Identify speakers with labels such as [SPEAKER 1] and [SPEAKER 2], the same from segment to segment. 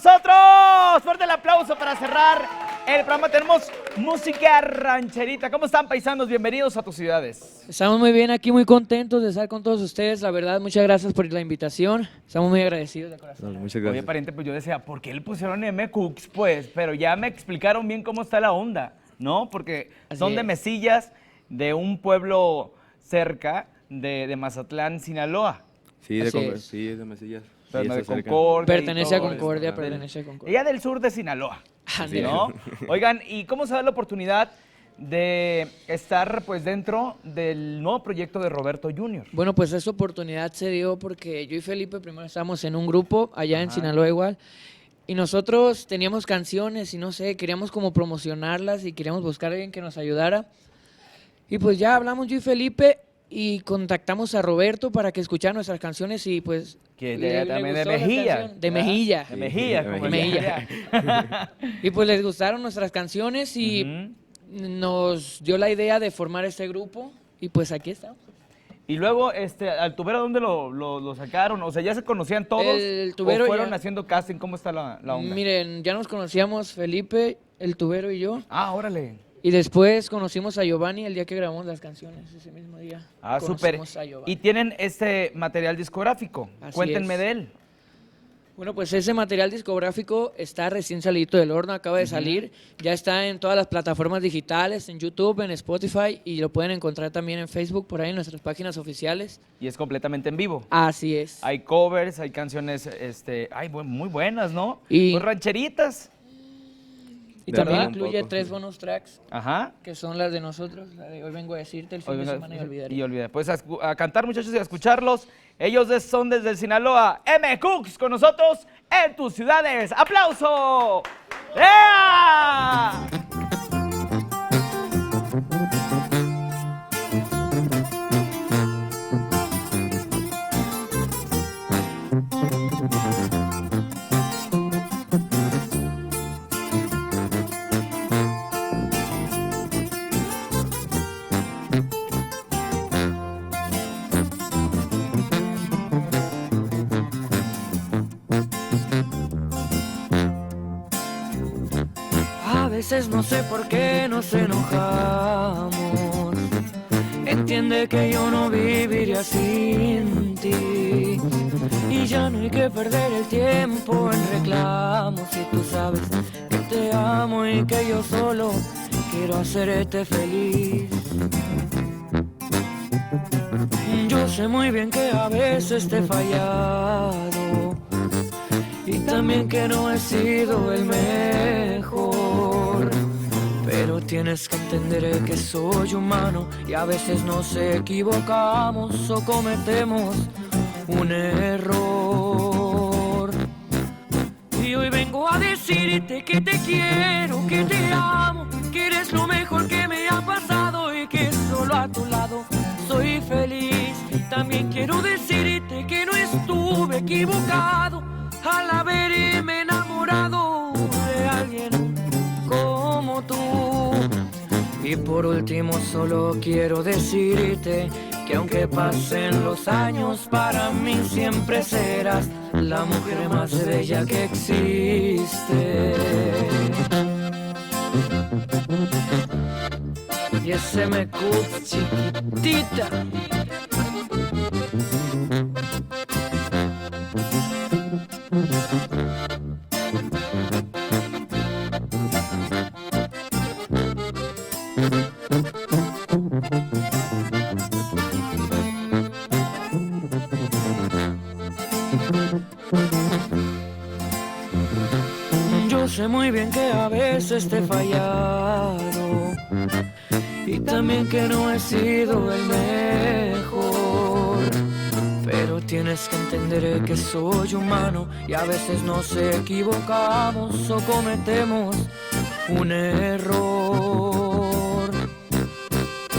[SPEAKER 1] nosotros. Fuerte el aplauso para cerrar el programa. Tenemos música rancherita. ¿Cómo están, paisanos? Bienvenidos a tus ciudades.
[SPEAKER 2] Estamos muy bien aquí, muy contentos de estar con todos ustedes. La verdad, muchas gracias por la invitación. Estamos muy agradecidos de corazón.
[SPEAKER 3] No, muchas gracias.
[SPEAKER 1] Oye, pariente, pues yo decía, ¿por qué le pusieron M Cooks? Pues, pero ya me explicaron bien cómo está la onda, ¿no? Porque
[SPEAKER 2] Así
[SPEAKER 1] son de
[SPEAKER 2] es.
[SPEAKER 1] Mesillas, de un pueblo cerca de Mazatlán, Sinaloa.
[SPEAKER 3] Sí,
[SPEAKER 2] Así
[SPEAKER 3] de,
[SPEAKER 2] es.
[SPEAKER 3] sí, es de Mesillas.
[SPEAKER 1] Pero
[SPEAKER 3] Sí,
[SPEAKER 1] no de
[SPEAKER 3] está cerca.
[SPEAKER 1] Concordia. y
[SPEAKER 2] Pertenece a
[SPEAKER 1] todo
[SPEAKER 2] Concordia,
[SPEAKER 1] esto.
[SPEAKER 2] pertenece a Concordia.
[SPEAKER 1] Ella del sur de Sinaloa,
[SPEAKER 2] Ándale.
[SPEAKER 1] ¿no? Oigan, ¿y cómo se da la oportunidad de estar pues dentro del nuevo proyecto de Roberto Jr.?
[SPEAKER 2] Bueno, pues esa oportunidad se dio porque yo y Felipe primero estábamos en un grupo allá en Sinaloa igual. Y nosotros teníamos canciones y no sé, queríamos como promocionarlas y queríamos buscar a alguien que nos ayudara. Y pues ya hablamos yo y Felipe y contactamos a Roberto para que escuchara nuestras canciones y pues...
[SPEAKER 1] Que
[SPEAKER 2] le
[SPEAKER 1] también de
[SPEAKER 2] gustó la
[SPEAKER 1] Mejía.
[SPEAKER 2] canción. De
[SPEAKER 1] ¿verdad?
[SPEAKER 2] Mejilla.
[SPEAKER 1] De Mejía,
[SPEAKER 3] De
[SPEAKER 1] como
[SPEAKER 2] Mejilla.
[SPEAKER 1] decía.
[SPEAKER 2] Y pues les gustaron nuestras canciones y
[SPEAKER 1] Ujú.
[SPEAKER 2] nos dio la idea de formar este grupo y pues aquí estamos.
[SPEAKER 1] Y luego, al tubero, ¿dónde lo sacaron? O sea, ¿ya se conocían todos?
[SPEAKER 2] El tubero
[SPEAKER 1] ¿O fueron
[SPEAKER 2] ya-
[SPEAKER 1] haciendo casting? ¿Cómo está la onda?
[SPEAKER 2] Miren, ya nos conocíamos Felipe, el tubero y yo.
[SPEAKER 1] Ah, órale.
[SPEAKER 2] Y después conocimos a Giovanni el día que grabamos las canciones, ese mismo día.
[SPEAKER 1] Ah, súper.
[SPEAKER 2] Conocimos a Giovanni.
[SPEAKER 1] Y tienen este material discográfico.
[SPEAKER 2] Así
[SPEAKER 1] Cuéntenme
[SPEAKER 2] es.
[SPEAKER 1] de él.
[SPEAKER 2] Bueno, pues ese material discográfico está recién salido del horno, acaba de salir. Ya está en todas las plataformas digitales, en YouTube, en Spotify y lo pueden encontrar también en Facebook, por ahí en nuestras páginas oficiales.
[SPEAKER 1] Y es completamente en vivo.
[SPEAKER 2] Así es.
[SPEAKER 1] Hay covers, hay canciones, muy buenas, ¿no?
[SPEAKER 2] Y-
[SPEAKER 1] Pues rancheritas.
[SPEAKER 2] Y
[SPEAKER 1] ¿verdad?
[SPEAKER 2] también
[SPEAKER 3] Un
[SPEAKER 2] incluye
[SPEAKER 3] poco.
[SPEAKER 2] 3 bonus tracks,
[SPEAKER 1] Ajá.
[SPEAKER 2] que son las de nosotros, la de Hoy vengo a decirte, el fin
[SPEAKER 1] Hoy
[SPEAKER 2] de
[SPEAKER 1] venga-
[SPEAKER 2] semana y olvidar.
[SPEAKER 1] Y olvidar. Pues a cantar, muchachos, y a escucharlos. Ellos son desde el Sinaloa. M Cooks con nosotros en tus ciudades. ¡Aplauso! ¡Ea!
[SPEAKER 2] A veces no sé por qué nos enojamos. Entiende que yo no viviría sin ti. Y ya no hay que perder el tiempo en reclamos. Si tú sabes que te amo y que yo solo quiero hacerte feliz. Yo sé muy bien que a veces te he fallado y también que no he sido el mejor. Pero tienes que entender que soy humano y a veces nos equivocamos o cometemos un error. Y hoy vengo a decirte que te quiero, que te amo, que eres lo mejor que me ha pasado y que solo a tu lado soy feliz. También quiero decirte que no estuve equivocado al haberme enamorado de alguien como tú. Y por último solo quiero decirte que aunque pasen los años, para mí siempre serás la mujer más bella que existe. Y ese me gusta chiquitita. Yo sé muy bien que a veces te he fallado y también que no he sido el mejor. Pero tienes que entender que soy humano y a veces nos equivocamos o cometemos un error.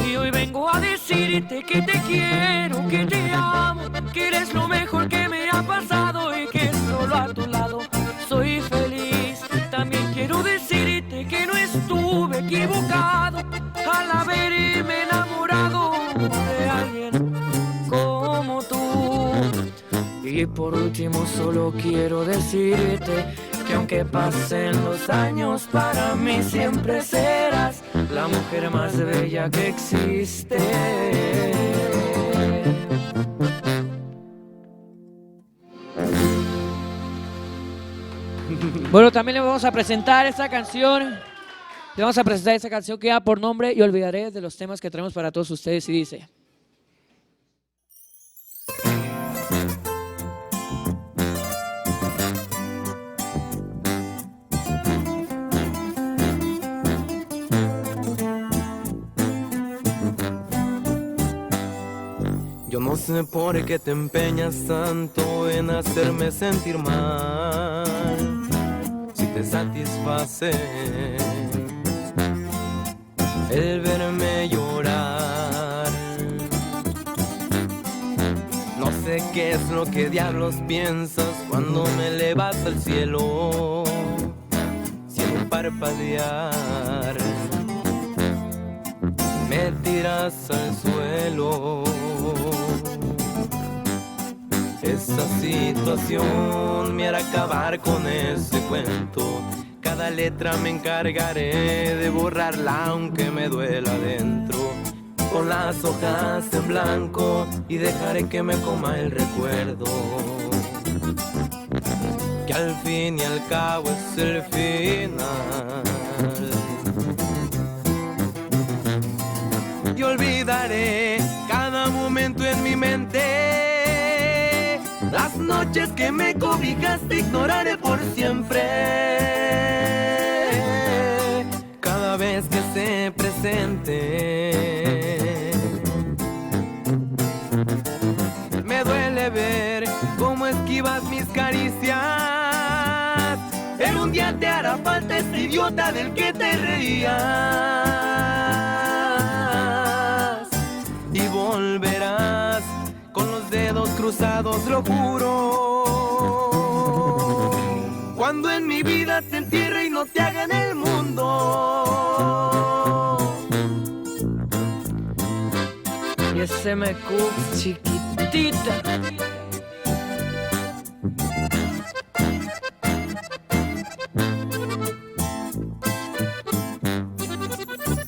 [SPEAKER 2] Y hoy vengo a decirte que te quiero, que te amo, que eres lo mejor que me ha pasado y que solo a tu lado soy feliz. También quiero decirte que no estuve equivocado al haberme enamorado de alguien como tú. Y por último solo quiero decirte que aunque pasen los años, para mí siempre serás la mujer más bella que existe.
[SPEAKER 3] Bueno, también le vamos a presentar esta canción. Le vamos a presentar esta canción que da por nombre Y olvidaré, de los temas que traemos para todos ustedes, y dice:
[SPEAKER 4] Yo no sé por qué te empeñas tanto en hacerme sentir mal, si te satisface el verme llorar. No sé qué es lo que diablos piensas cuando me elevas al cielo, sin parpadear me tiras al suelo. Esa situación me hará acabar con ese cuento. Cada letra me encargaré de borrarla aunque me duela adentro. Con las hojas en blanco y dejaré que me coma el recuerdo, que al fin y al cabo es el final. Y olvidaré cada momento en mi mente, las noches que me cobijaste ignoraré por siempre. Cada vez que se presente, me duele ver cómo esquivas mis caricias. En un día te hará falta ese idiota del que te reías. Y volverás con los dedos cruzados, lo juro, cuando en mi vida te entierre y no te haga en el mundo.
[SPEAKER 2] Y ese MCooks chiquitita.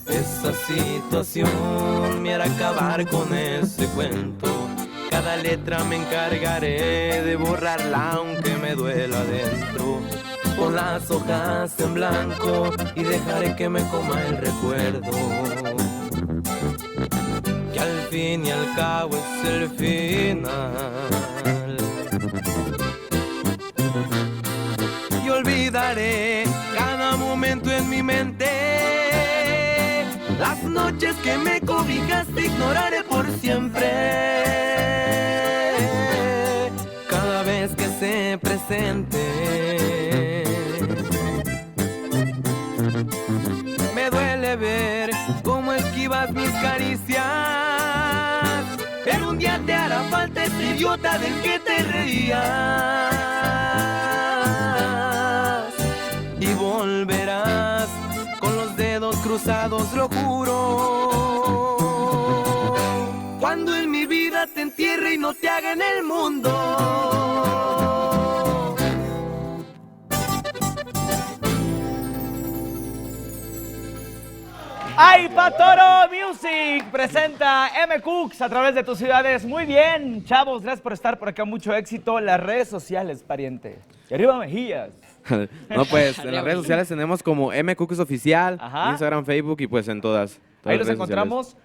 [SPEAKER 4] Esa situación me hará acabar con ese cuento. Cada letra me encargaré de borrarla aunque me duela adentro. Con las hojas en blanco y dejaré que me coma el recuerdo, que al fin y al cabo es el final. Y olvidaré cada momento en mi mente, las noches que me cobijaste ignoraré por siempre. Cada vez que se presente, me duele ver cómo esquivas mis caricias. En un día te hará falta ese idiota del que te reías. Y volverás con los dedos cruzados, lo juro, cuando en mi vida te entierre y no te haga en el mundo.
[SPEAKER 1] ¡Ay, Patoro Music! Presenta MCooks a través de tus ciudades. Muy bien, chavos, gracias por estar por acá. Mucho éxito. Las redes sociales, pariente. Y arriba Mejías.
[SPEAKER 5] No, pues en las redes sociales tenemos como MCooks Oficial,
[SPEAKER 1] Ajá.
[SPEAKER 5] Instagram, Facebook y pues en todas.
[SPEAKER 1] Ahí los
[SPEAKER 5] las redes
[SPEAKER 1] encontramos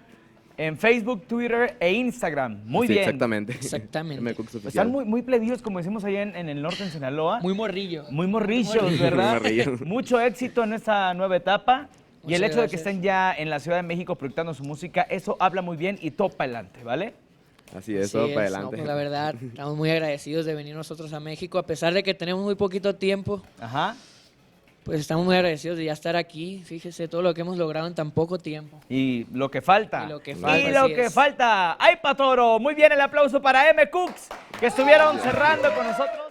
[SPEAKER 1] en Facebook, Twitter e Instagram. Muy
[SPEAKER 5] Sí,
[SPEAKER 1] bien.
[SPEAKER 5] exactamente.
[SPEAKER 3] Exactamente.
[SPEAKER 5] MCooks Oficial.
[SPEAKER 1] Están muy plebíos, como decimos ahí en el norte, en Sinaloa.
[SPEAKER 3] Muy morrillo.
[SPEAKER 1] Muy morrillos, ¿verdad?
[SPEAKER 5] Muy morrillos.
[SPEAKER 1] Mucho éxito en esta nueva etapa. Y el
[SPEAKER 3] Muchas
[SPEAKER 1] hecho de que
[SPEAKER 3] gracias.
[SPEAKER 1] estén ya en la Ciudad de México proyectando su música, eso habla muy bien y topa adelante, ¿vale?
[SPEAKER 5] Así es,
[SPEAKER 3] Así
[SPEAKER 5] todo
[SPEAKER 3] es,
[SPEAKER 5] para
[SPEAKER 3] no,
[SPEAKER 5] adelante.
[SPEAKER 3] pues la verdad, estamos muy agradecidos de venir nosotros a México, a pesar de que tenemos muy poquito tiempo,
[SPEAKER 1] Ajá.
[SPEAKER 3] pues estamos muy agradecidos de ya estar aquí. Fíjese todo lo que hemos logrado en tan poco tiempo.
[SPEAKER 1] Y lo que falta.
[SPEAKER 3] Y lo que falta,
[SPEAKER 1] Y lo
[SPEAKER 3] así
[SPEAKER 1] que
[SPEAKER 3] es.
[SPEAKER 1] falta. ¡Ay, Patoro! Muy bien, el aplauso para MCooks, que estuvieron cerrando con nosotros.